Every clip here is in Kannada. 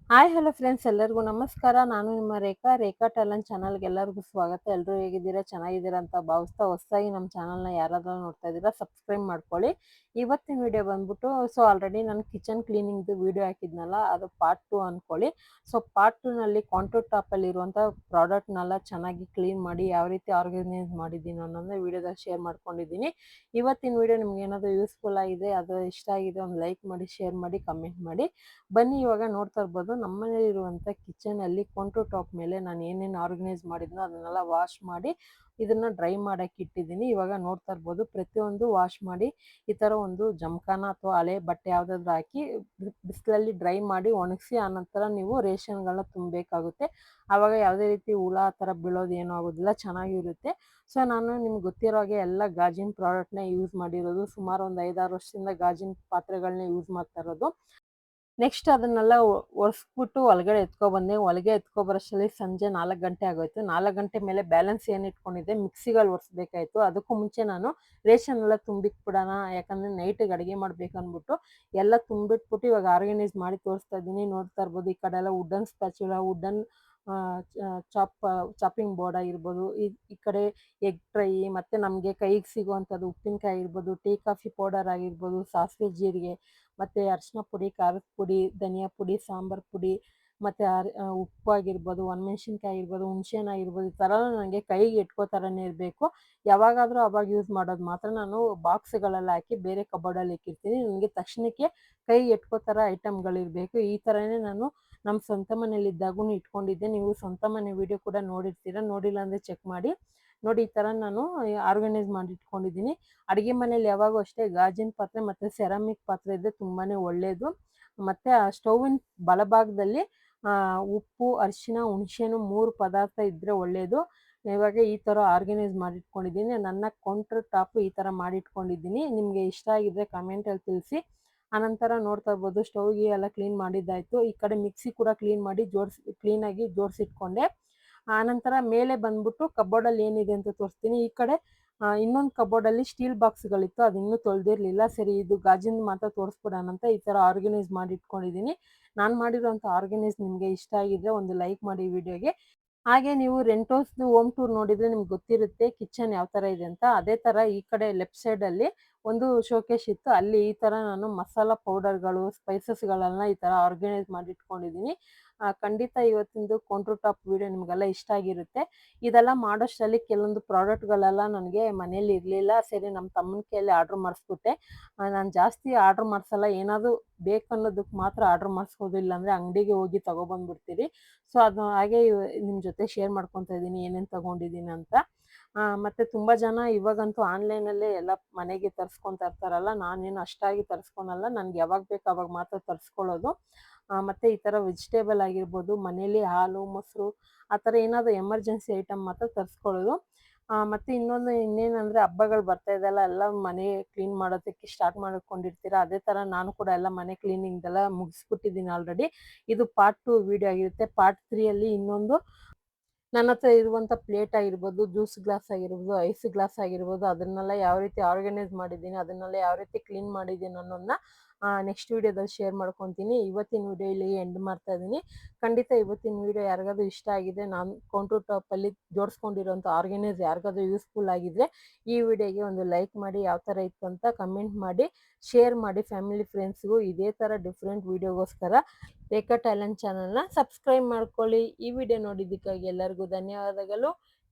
ಹಾಯ್ ಹಲೋ ಫ್ರೆಂಡ್ಸ್, ಎಲ್ಲರಿಗೂ ನಮಸ್ಕಾರ. ನಾನು ನಿಮ್ಮ ರೇಖಾ ಟ್ಯಾಲೆಂಟ್ ಚಾನಲ್ಗೆ ಎಲ್ಲರಿಗೂ ಸ್ವಾಗತ. ಎಲ್ಲರೂ ಹೇಗಿದ್ದೀರಾ? ಚೆನ್ನಾಗಿದ್ದೀರಾ ಅಂತ ಭಾವಿಸ್ತಾ, ಹೊಸದಾಗಿ ನಮ್ಮ ಚಾನಲ್ನ ಯಾರಾದರೂ ನೋಡ್ತಾ ಇದ್ದೀರಾ ಸಬ್ಸ್ಕ್ರೈಬ್ ಮಾಡ್ಕೊಳ್ಳಿ. ಇವತ್ತಿನ ವಿಡಿಯೋ ಬಂದ್ಬಿಟ್ಟು, ಆಲ್ರೆಡಿ ನಾನು ಕಿಚನ್ ಕ್ಲೀನಿಂಗ್ದು ವಿಡಿಯೋ ಹಾಕಿದ್ನಲ್ಲ, ಅದು ಪಾರ್ಟ್ 2 ಅಂದ್ಕೊಳ್ಳಿ. ಪಾರ್ಟ್ 2ನಲ್ಲಿ ಕಾಂಟೂರ್ ಟಾಪಲ್ಲಿ ಇರುವಂಥ ಪ್ರಾಡಕ್ಟ್ನೆಲ್ಲ ಚೆನ್ನಾಗಿ ಕ್ಲೀನ್ ಮಾಡಿ ಯಾವ ರೀತಿ ಆರ್ಗನೈಸ್ ಮಾಡಿದ್ದೀನಿ ಅನ್ನೋದನ್ನ ವಿಡಿಯೋದಲ್ಲಿ ಶೇರ್ ಮಾಡ್ಕೊಂಡಿದ್ದೀನಿ. ಇವತ್ತಿನ ವಿಡಿಯೋ ನಿಮ್ಗೆ ಏನಾದರೂ ಯೂಸ್ಫುಲ್ ಆಗಿದೆ, ಅದು ಇಷ್ಟ ಆಗಿದೆ, ಒಂದು ಲೈಕ್ ಮಾಡಿ, ಶೇರ್ ಮಾಡಿ, ಕಮೆಂಟ್ ಮಾಡಿ. ಬನ್ನಿ, ಇವಾಗ ನೋಡ್ತಾ ಇರ್ಬೋದು ನಮ್ಮನೇಲಿರುವಂಥ ಕಿಚನಲ್ಲಿ ಕೌಂಟರ್ ಟಾಪ್ ಮೇಲೆ ನಾನು ಏನೇನು ಆರ್ಗನೈಸ್ ಮಾಡಿದ್ನೋ ಅದನ್ನೆಲ್ಲ ವಾಶ್ ಮಾಡಿ ಇದನ್ನು ಡ್ರೈ ಮಾಡೋಕ್ಕೆ ಇಟ್ಟಿದ್ದೀನಿ. ಇವಾಗ ನೋಡ್ತಾ ಇರ್ಬೋದು ಪ್ರತಿಯೊಂದು ವಾಶ್ ಮಾಡಿ ಈ ಥರ ಒಂದು ಜಮಖಾನ ಅಥವಾ ಹಳೆ ಬಟ್ಟೆ ಯಾವುದಾದ್ರೂ ಹಾಕಿ ಬಿಸಿಲಲ್ಲಿ ಡ್ರೈ ಮಾಡಿ ಒಣಗಿಸಿ ಆನಂತರ ನೀವು ರೇಷನ್ಗಳನ್ನ ತುಂಬಬೇಕಾಗುತ್ತೆ. ಆವಾಗ ಯಾವುದೇ ರೀತಿ ಹುಳ ಆ ಥರ ಬೀಳೋದು ಏನೂ ಆಗೋದಿಲ್ಲ, ಚೆನ್ನಾಗಿರುತ್ತೆ. ನಾನು ನಿಮ್ಗೆ ಗೊತ್ತಿರೋ ಹಾಗೆ ಎಲ್ಲ ಗಾಜಿನ ಪ್ರಾಡಕ್ಟ್ನ ಯೂಸ್ ಮಾಡಿರೋದು. ಸುಮಾರು ಒಂದು 5-6 ವರ್ಷದಿಂದ ಗಾಜಿನ ಪಾತ್ರೆಗಳನ್ನ ಯೂಸ್ ಮಾಡ್ತಾ ಇರೋದು. ನೆಕ್ಸ್ಟ್ ಅದನ್ನೆಲ್ಲ ಒರೆಸ್ಬಿಟ್ಟು ಒಳಗಡೆ ಎತ್ಕೊಬಂದೆ. ಒಳಗೆ ಎತ್ಕೊಬರೋಷ್ಟರಲ್ಲಿ ಸಂಜೆ 4 ಗಂಟೆ ಆಗೋಯ್ತು. 4 ಗಂಟೆ ಮೇಲೆ ಬ್ಯಾಲೆನ್ಸ್ ಏನು ಇಟ್ಕೊಂಡಿದ್ದೆ ಮಿಕ್ಸಿಗಳು ಒರೆಸ್ಬೇಕಾಯ್ತು. ಅದಕ್ಕೂ ಮುಂಚೆ ನಾನು ರೇಷನ್ ಎಲ್ಲ ತುಂಬಿಟ್ಬಿಡೋಣ, ಯಾಕಂದರೆ ನೈಟಿಗೆ ಅಡುಗೆ ಮಾಡ್ಬೇಕು ಅಂದ್ಬಿಟ್ಟು ಎಲ್ಲ ತುಂಬಿಟ್ಬಿಟ್ಟು ಇವಾಗ ಆರ್ಗನೈಸ್ ಮಾಡಿ ತೋರಿಸ್ತಾ ಇದ್ದೀನಿ. ನೋಡ್ತಾ ಇರ್ಬೋದು ಈ ಕಡೆ ಎಲ್ಲ wooden spatula, wooden chopping board ಆಗಿರ್ಬೋದು, ಈ ಕಡೆ ಎಗ್ ಟ್ರೈ, ಮತ್ತು ನಮಗೆ ಕೈಗೆ ಸಿಗುವಂಥದ್ದು ಉಪ್ಪಿನಕಾಯಿ ಇರ್ಬೋದು, ಟೀ ಕಾಫಿ ಪೌಡರ್ ಆಗಿರ್ಬೋದು, ಸಾಸಿವೆ ಜೀರಿಗೆ, ಮತ್ತು ಅರಿಶಿನ ಪುಡಿ, ಖಾರದ ಪುಡಿ, ಧನಿಯಾ ಪುಡಿ, ಸಾಂಬಾರು ಪುಡಿ, ಮತ್ತು ಉಪ್ಪು ಆಗಿರ್ಬೋದು, ಒಣಮೆಣ್ಸಿನ್ಕಾಯಿ ಆಗಿರ್ಬೋದು, ಹುಣಸೆ ಆಗಿರ್ಬೋದು, ಈ ಥರ ನನಗೆ ಕೈಗೆ ಎಟ್ಕೋ ಥರನೇ ಇರಬೇಕು. ಯಾವಾಗಾದರೂ ಅವಾಗ ಯೂಸ್ ಮಾಡೋದು ಮಾತ್ರ ನಾನು ಬಾಕ್ಸ್ಗಳಲ್ಲಿ ಹಾಕಿ ಬೇರೆ ಕಬೋರ್ಡಲ್ಲಿ ಇಕ್ಕಿರ್ತೀನಿ. ನನಗೆ ತಕ್ಷಣಕ್ಕೆ ಕೈಗೆ ಎಟ್ಕೋ ಥರ ಐಟಮ್ಗಳಿರಬೇಕು. ಈ ಥರನೇ ನಾನು ನಮ್ಮ ಸ್ವಂತ ಮನೇಲಿದ್ದಾಗೂ ಇಟ್ಕೊಂಡಿದ್ದೆ. ನೀವು ಸ್ವಂತ ಮನೆ ವಿಡಿಯೋ ಕೂಡ ನೋಡಿರ್ತೀರ, ನೋಡಿಲ್ಲ ಅಂದರೆ ಚೆಕ್ ಮಾಡಿ. ನೋಡಿ, ಈ ಥರ ನಾನು ಆರ್ಗನೈಸ್ ಮಾಡಿ ಇಟ್ಕೊಂಡಿದ್ದೀನಿ. ಅಡುಗೆ ಮನೇಲಿ ಯಾವಾಗೂ ಅಷ್ಟೇ ಗಾಜಿನ ಪಾತ್ರೆ ಮತ್ತು ಸೆರಾಮಿಕ್ ಪಾತ್ರೆ ಇದ್ದರೆ ತುಂಬಾ ಒಳ್ಳೆಯದು. ಮತ್ತು ಆ ಸ್ಟೌವಿನ ಬಲಭಾಗದಲ್ಲಿ ಉಪ್ಪು, ಅರಿಶಿನ, ಹುಣಸೆಹಣ್ಣು 3 ಪದಾರ್ಥ ಇದ್ದರೆ ಒಳ್ಳೆಯದು. ಇವಾಗ ಈ ಥರ ಆರ್ಗನೈಸ್ ಮಾಡಿಟ್ಕೊಂಡಿದ್ದೀನಿ. ನನ್ನ ಕೌಂಟರ್ ಟಾಪು ಈ ಥರ ಮಾಡಿಟ್ಕೊಂಡಿದ್ದೀನಿ. ನಿಮಗೆ ಇಷ್ಟ ಆಗಿದ್ದರೆ ಕಮೆಂಟಲ್ಲಿ ತಿಳಿಸಿ. ಆನಂತರ ನೋಡ್ತಾ ಇರ್ಬೋದು ಸ್ಟೌವ್ಗೆ ಎಲ್ಲ ಕ್ಲೀನ್ ಮಾಡಿದ್ದಾಯಿತು. ಈ ಕಡೆ ಮಿಕ್ಸಿ ಕೂಡ ಕ್ಲೀನ್ ಮಾಡಿ ಕ್ಲೀನಾಗಿ ಜೋಡಿಸಿಟ್ಕೊಂಡೆ. ಆನಂತರ ಮೇಲೆ ಬಂದ್ಬಿಟ್ಟು ಕಬೋರ್ಡಲ್ಲಿ ಏನಿದೆ ಅಂತ ತೋರಿಸ್ತೀನಿ. ಈ ಕಡೆ ಇನ್ನೊಂದು ಕಬೋರ್ಡಲ್ಲಿ ಸ್ಟೀಲ್ ಬಾಕ್ಸ್ಗಳಿತ್ತು, ಅದು ಇನ್ನೂ ತೊಳೆದಿರಲಿಲ್ಲ. ಸರಿ, ಇದು ಗಾಜಿನ ಮಾತ್ರ ತೋರಿಸ್ಬಿಡೋಣ ಅಂತ ಈ ಥರ ಆರ್ಗನೈಸ್ ಮಾಡಿ ಇಟ್ಕೊಂಡಿದ್ದೀನಿ. ನಾನು ಮಾಡಿರೋಂಥ ಆರ್ಗನೈಸ್ ನಿಮಗೆ ಇಷ್ಟ ಆಗಿದ್ದರೆ ಒಂದು ಲೈಕ್ ಮಾಡಿ ವಿಡಿಯೋಗೆ. ಹಾಗೆ ನೀವು ರೆಂಟ್ ಹೌಸ್ದು ಹೋಮ್ ಟೂರ್ ನೋಡಿದರೆ ನಿಮ್ಗೆ ಗೊತ್ತಿರುತ್ತೆ ಕಿಚನ್ ಯಾವ ಥರ ಇದೆ ಅಂತ. ಅದೇ ಥರ ಈ ಕಡೆ ಲೆಫ್ಟ್ ಸೈಡಲ್ಲಿ ಒಂದು ಶೋಕೇಶ್ ಇತ್ತು, ಅಲ್ಲಿ ಈ ಥರ ನಾನು ಮಸಾಲ ಪೌಡರ್ಗಳು, ಸ್ಪೈಸಸ್ಗಳೆಲ್ಲ ಈ ಥರ ಆರ್ಗನೈಸ್ ಮಾಡಿ ಇಟ್ಕೊಂಡಿದ್ದೀನಿ. ಖಂಡಿತ ಇವತ್ತಿಂದು ಕೌಂಟರ್ ಟಾಪ್ ವಿಡಿಯೋ ನಿಮಗೆಲ್ಲ ಇಷ್ಟ ಆಗಿರುತ್ತೆ. ಇದೆಲ್ಲ ಮಾಡೋಷ್ಟರಲ್ಲಿ ಕೆಲವೊಂದು ಪ್ರಾಡಕ್ಟ್ಗಳೆಲ್ಲ ನನಗೆ ಮನೇಲಿ ಇರಲಿಲ್ಲ. ಸರಿ, ನಮ್ಮ ತಮ್ಮನ ಕೈಯಲ್ಲಿ ಆರ್ಡ್ರ್ ಮಾಡಿಸ್ಬಿಟ್ಟೆ. ನಾನು ಜಾಸ್ತಿ ಆರ್ಡ್ರ್ ಮಾಡಿಸಲ್ಲ, ಏನಾದರೂ ಬೇಕನ್ನೋದಕ್ಕೆ ಮಾತ್ರ ಆರ್ಡ್ರ್ ಮಾಡಿಸ್ಬೋದು, ಇಲ್ಲಾಂದರೆ ಅಂಗಡಿಗೆ ಹೋಗಿ ತೊಗೊಬಂದ್ಬಿಡ್ತೀರಿ. ಅದು ಹಾಗೆ ನಿಮ್ಮ ಜೊತೆ ಶೇರ್ ಮಾಡ್ಕೊತಾ ಇದ್ದೀನಿ ಏನೇನು ತೊಗೊಂಡಿದ್ದೀನಿ ಅಂತ. ಮತ್ತು ತುಂಬ ಜನ ಇವಾಗಂತೂ ಆನ್ಲೈನಲ್ಲೇ ಎಲ್ಲ ಮನೆಗೆ ತರಿಸ್ಕೊತಾ ಇರ್ತಾರಲ್ಲ, ನಾನೇನು ಅಷ್ಟಾಗಿ ತರಿಸ್ಕೊಳಲ್ಲ. ನನಗೆ ಯಾವಾಗ ಬೇಕು ಆವಾಗ ಮಾತ್ರ ತರಿಸ್ಕೊಳ್ಳೋದು. ಮತ್ತು ಈ ಥರ ವೆಜಿಟೇಬಲ್ ಆಗಿರ್ಬೋದು, ಮನೇಲಿ ಹಾಲು, ಮೊಸರು ಆ ಥರ ಏನಾದರೂ ಎಮರ್ಜೆನ್ಸಿ ಐಟಮ್ ಮಾತ್ರ ತರಿಸ್ಕೊಳ್ಳೋದು. ಮತ್ತು ಇನ್ನೇನಂದರೆ ಹಬ್ಬಗಳು ಬರ್ತಾ ಇದೆಯಲ್ಲ, ಎಲ್ಲ ಮನೆ ಕ್ಲೀನ್ ಮಾಡೋದಕ್ಕೆ ಸ್ಟಾರ್ಟ್ ಮಾಡ್ಕೊಂಡಿರ್ತೀರ. ಅದೇ ಥರ ನಾನು ಕೂಡ ಎಲ್ಲ ಮನೆ ಕ್ಲೀನಿಂಗ್ದೆಲ್ಲ ಮುಗಿಸ್ಬಿಟ್ಟಿದ್ದೀನಿ ಆಲ್ರೆಡಿ. ಇದು ಪಾರ್ಟ್ 2 ವಿಡಿಯೋ ಆಗಿರುತ್ತೆ. ಪಾರ್ಟ್ 3ಯಲ್ಲಿ ಇನ್ನೊಂದು ನನ್ನ ಹತ್ರ ಇರುವಂಥ ಪ್ಲೇಟ್ ಆಗಿರ್ಬೋದು, ಜ್ಯೂಸ್ ಗ್ಲಾಸ್ ಆಗಿರ್ಬೋದು, ಐಸ್ ಗ್ಲಾಸ್ ಆಗಿರ್ಬೋದು, ಅದನ್ನೆಲ್ಲ ಯಾವ ರೀತಿ ಆರ್ಗನೈಸ್ ಮಾಡಿದ್ದೀನಿ, ಅದನ್ನೆಲ್ಲ ಯಾವ ರೀತಿ ಕ್ಲೀನ್ ಮಾಡಿದ್ದೀನಿ ಅನ್ನೋದನ್ನ ನೆಕ್ಸ್ಟ್ ವೀಡಿಯೋದಲ್ಲಿ ಶೇರ್ ಮಾಡ್ಕೊತೀನಿ. ಇವತ್ತಿನ ವಿಡಿಯೋ ಇಲ್ಲಿಗೆ ಎಂಡ್ ಮಾಡ್ತಾ ಇದ್ದೀನಿ. ಖಂಡಿತ ಇವತ್ತಿನ ವಿಡಿಯೋ ಯಾರಿಗಾದ್ರೂ ಇಷ್ಟ ಆಗಿದೆ, ನಾನು ಕೌಂಟರ್ ಟಾಪಲ್ಲಿ ಜೋಡಿಸ್ಕೊಂಡಿರೋಂಥ ಆರ್ಗನೈಸ್ ಯಾರಿಗಾದ್ರೂ ಯೂಸ್ಫುಲ್ ಆಗಿದ್ದರೆ ಈ ವಿಡಿಯೋಗೆ ಒಂದು ಲೈಕ್ ಮಾಡಿ, ಯಾವ ಥರ ಇತ್ತು ಅಂತ ಕಮೆಂಟ್ ಮಾಡಿ, ಶೇರ್ ಮಾಡಿ ಫ್ಯಾಮಿಲಿ ಫ್ರೆಂಡ್ಸ್ಗೂ. ಇದೇ ಥರ ಡಿಫ್ರೆಂಟ್ ವೀಡಿಯೋಗೋಸ್ಕರ ರೇಖಾ ಟ್ಯಾಲೆಂಟ್ ಚಾನಲ್ನ ಸಬ್ಸ್ಕ್ರೈಬ್ ಮಾಡ್ಕೊಳ್ಳಿ. ಈ ವಿಡಿಯೋ ನೋಡಿದ್ದಕ್ಕಾಗಿ ಎಲ್ಲರಿಗೂ ಧನ್ಯವಾದಗಳು.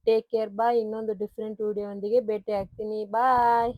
ಟೇಕ್ ಕೇರ್, ಬಾಯ್. ಇನ್ನೊಂದು ಡಿಫ್ರೆಂಟ್ ವಿಡಿಯೋ ಒಂದಿಗೆ ಭೇಟಿ ಆಗ್ತೀನಿ. ಬಾಯ್.